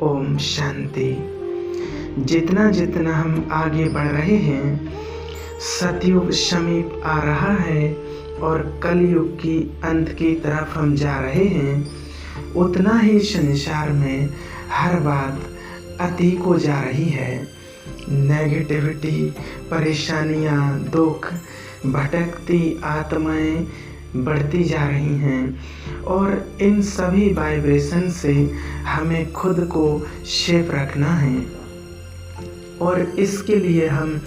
ओम शांति। जितना जितना हम आगे बढ़ रहे हैं, सतयुग समीप आ रहा है और कलयुग की अंत की तरफ हम जा रहे हैं, उतना ही संसार में हर बात अति को जा रही है। नेगेटिविटी, परेशानियाँ, दुख, भटकती आत्माएं बढ़ती जा रही हैं और इन सभी वाइब्रेशन से हमें खुद को सेफ रखना है। और इसके लिए हम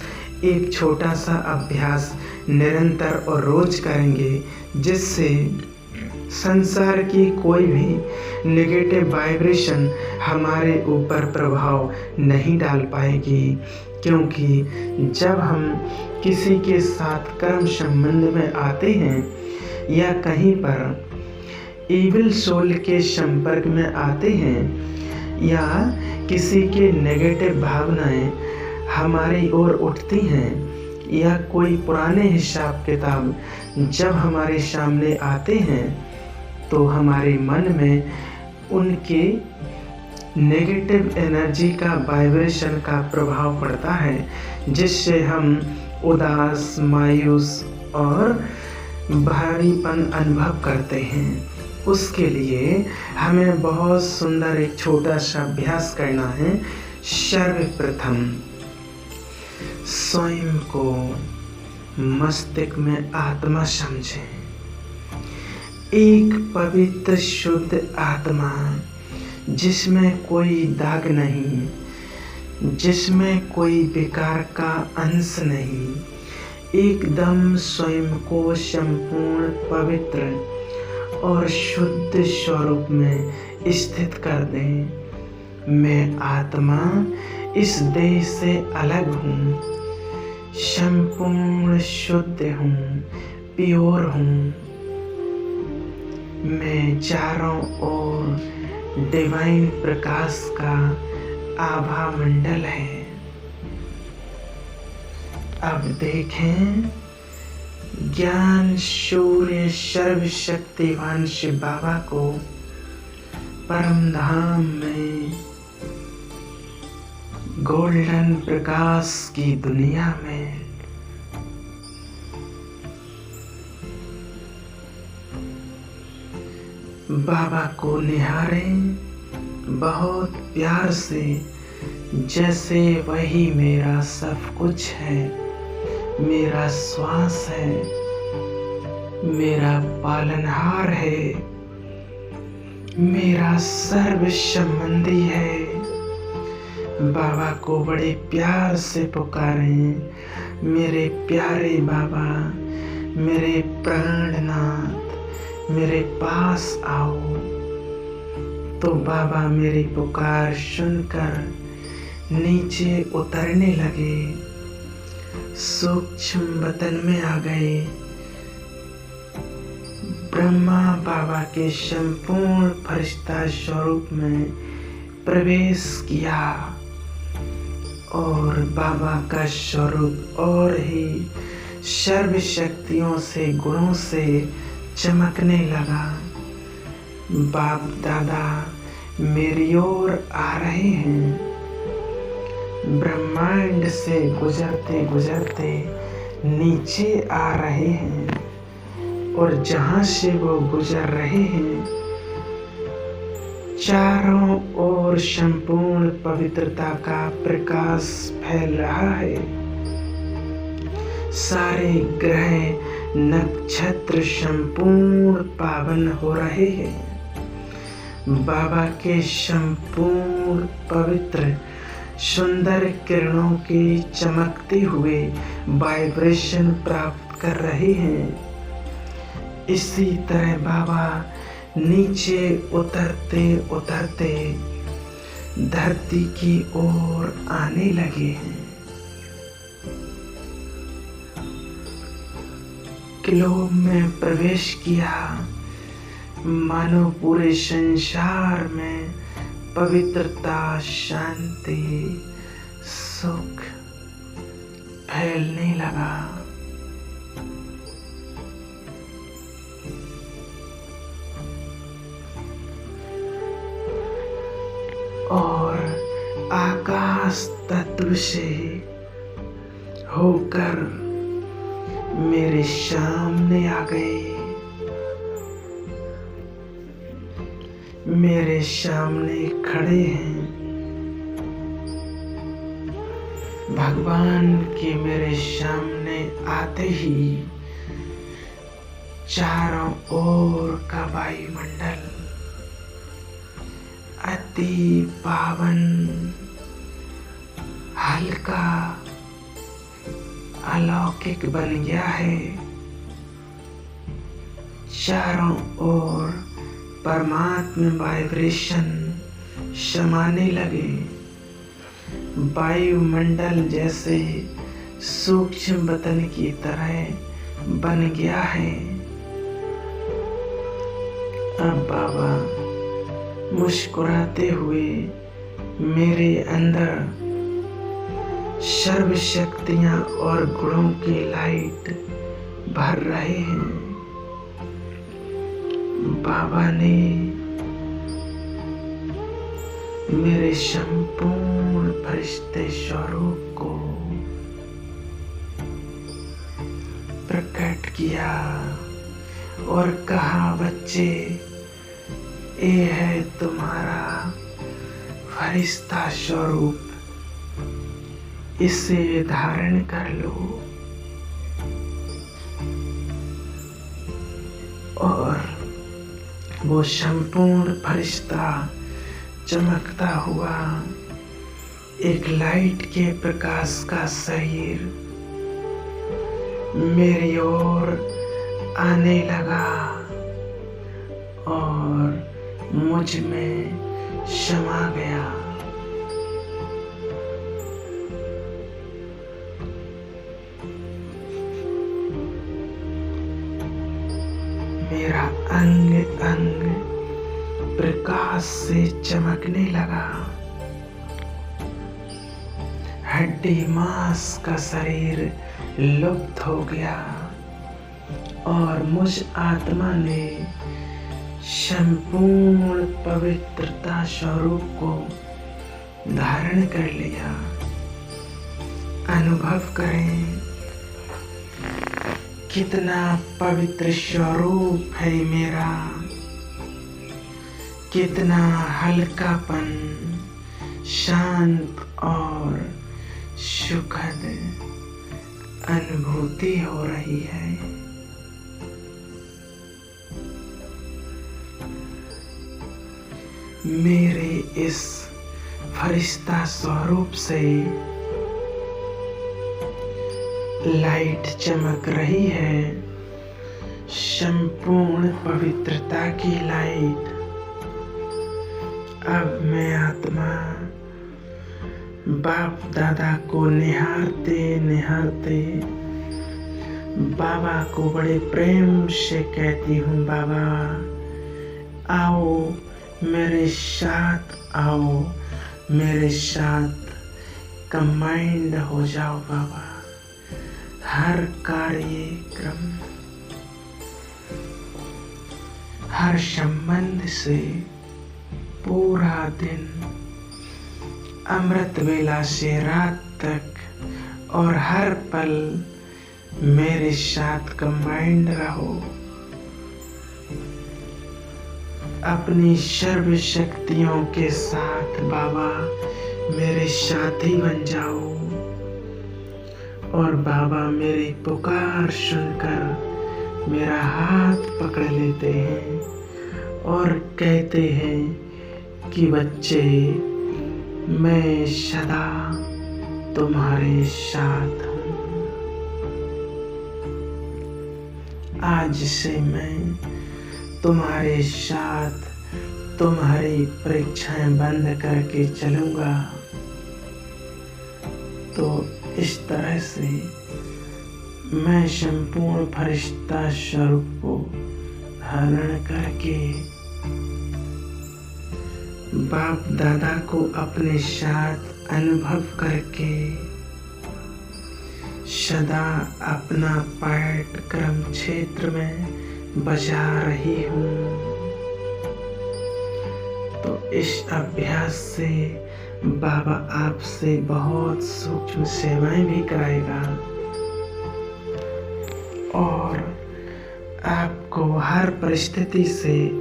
एक छोटा सा अभ्यास निरंतर और रोज करेंगे, जिससे संसार की कोई भी नेगेटिव वाइब्रेशन हमारे ऊपर प्रभाव नहीं डाल पाएगी। क्योंकि जब हम किसी के साथ कर्म संबंध में आते हैं या कहीं पर इविल सोल के संपर्क में आते हैं या किसी के नेगेटिव भावनाएं हमारी ओर उठती हैं या कोई पुराने हिसाब किताब जब हमारे सामने आते हैं, तो हमारे मन में उनके नेगेटिव एनर्जी का वाइब्रेशन का प्रभाव पड़ता है, जिससे हम उदास, मायूस और भारीपन अनुभव करते हैं। उसके लिए हमें बहुत सुंदर एक छोटा सा अभ्यास करना है। सर्वप्रथम स्वयं को मस्तिष्क में आत्मा समझें, एक पवित्र शुद्ध आत्मा जिसमें कोई दाग नहीं, जिसमें कोई विकार का अंश नहीं, एकदम स्वयं को संपूर्ण पवित्र और शुद्ध स्वरूप में स्थित कर दें। मैं आत्मा इस देह से अलग हूँ, संपूर्ण शुद्ध हूँ, प्योर हूँ। मैं चारों ओर डिवाइन प्रकाश का आभा मंडल है। अब देखें, ज्ञान सूर्य सर्वशक्तिवान शिव बाबा को परम धाम में गोल्डन प्रकाश की दुनिया में बाबा को निहारें बहुत प्यार से, जैसे वही मेरा सब कुछ है, मेरा श्वास है, मेरा पालनहार है, मेरा सर्व संबंधी है। बाबा को बड़े प्यार से पुकारें, मेरे प्यारे बाबा, मेरे प्राणनाथ, मेरे पास आओ। तो बाबा मेरी पुकार सुनकर नीचे उतरने लगे, सूक्ष्म वतन में आ गए। ब्रह्मा बाबा के संपूर्ण फरिश्ता स्वरूप में प्रवेश किया और बाबा का स्वरूप और ही सर्व शक्तियों से, गुणों से चमकने लगा। बाप दादा मेरी ओर आ रहे हैं। ब्रह्मांड से गुजरते गुजरते नीचे आ रहे हैं और जहाँ से वो गुजर रहे हैं, चारों ओर संपूर्ण पवित्रता का प्रकाश फैल रहा है। सारे ग्रह नक्षत्र संपूर्ण पावन हो रहे हैं। बाबा के संपूर्ण पवित्र सुंदर किरणों के चमकते हुए वाइब्रेशन प्राप्त कर रहे हैं। इसी तरह बाबा नीचे उतरते उतरते धरती की ओर आने लगे हैं। ग्लोब में प्रवेश किया, मानो पूरे संसार में पवित्रता, शांति, सुख फैलने लगा। और आकाश तत्व से होकर मेरे सामने आ गए। मेरे सामने खड़े हैं। भगवान के मेरे सामने आते ही चारों ओर का वायुमंडल अति पावन, हल्का, अलौकिक बन गया है। चारों ओर परमात्मा वाइब्रेशन समाने लगे। वायुमंडल जैसे सूक्ष्म बतन की तरह बन गया है। अब बाबा मुस्कुराते हुए मेरे अंदर सर्व शक्तियां और गुणों की लाइट भर रहे हैं। बाबा ने मेरे संपूर्ण फरिश्ते स्वरूप को प्रकट किया और कहा, बच्चे, ये है तुम्हारा फरिश्ता स्वरूप, इसे धारण कर लो। और वो संपूर्ण फरिश्ता चमकता हुआ एक लाइट के प्रकाश का शरीर मेरी ओर आने लगा और मुझ में समा गया। मेरा अंग अंग प्रकाश से चमकने लगा। हड्डी मांस का शरीर लुप्त हो गया और मुझ आत्मा ने संपूर्ण पवित्रता स्वरूप को धारण कर लिया। अनुभव करें कितना पवित्र स्वरूप है मेरा, कितना हल्कापन, शांत और सुखद अनुभूति हो रही है। मेरे इस फरिश्ता स्वरूप से लाइट चमक रही है, संपूर्ण पवित्रता की लाइट। अब मैं आत्मा बाप दादा को निहारते निहारते बाबा को बड़े प्रेम से कहती हूँ, बाबा आओ मेरे साथ, आओ मेरे साथ कंबाइंड हो जाओ बाबा। हर कार्यक्रम, हर संबंध से पूरा दिन, अमृत वेला से रात तक और हर पल मेरे साथ कंबाइंड रहो। अपनी सर्व शक्तियों के साथ बाबा मेरे साथी बन जाओ। और बाबा मेरी पुकार सुनकर मेरा हाथ पकड़ लेते हैं और कहते हैं कि बच्चे, मैं सदा तुम्हारे साथ हूँ। आज से मैं तुम्हारे साथ तुम्हारी परीक्षाएं बंद करके चलूँगा। तो इस तरह से मैं संपूर्ण फरिश्ता स्वरूप को धारण करके बाप दादा को अपने साथ अनुभव करके सदा अपना पाठ्यक्रम क्षेत्र में बजा रही हूँ। तो इस अभ्यास से बाबा आपसे बहुत सूक्ष्म सेवाएं भी कराएगा और आपको हर परिस्थिति से,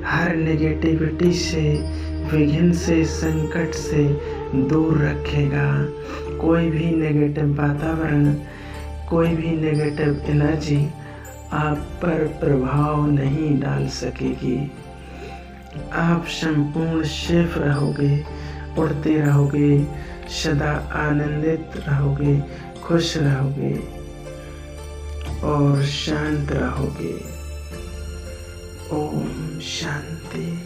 हर नेगेटिविटी से, विघ्न से, संकट से दूर रखेगा। कोई भी नेगेटिव वातावरण, कोई भी नेगेटिव एनर्जी आप पर प्रभाव नहीं डाल सकेगी। आप संपूर्ण सेफ रहोगे, उड़ते रहोगे, सदा आनंदित रहोगे, खुश रहोगे और शांत रहोगे। ओम शांति।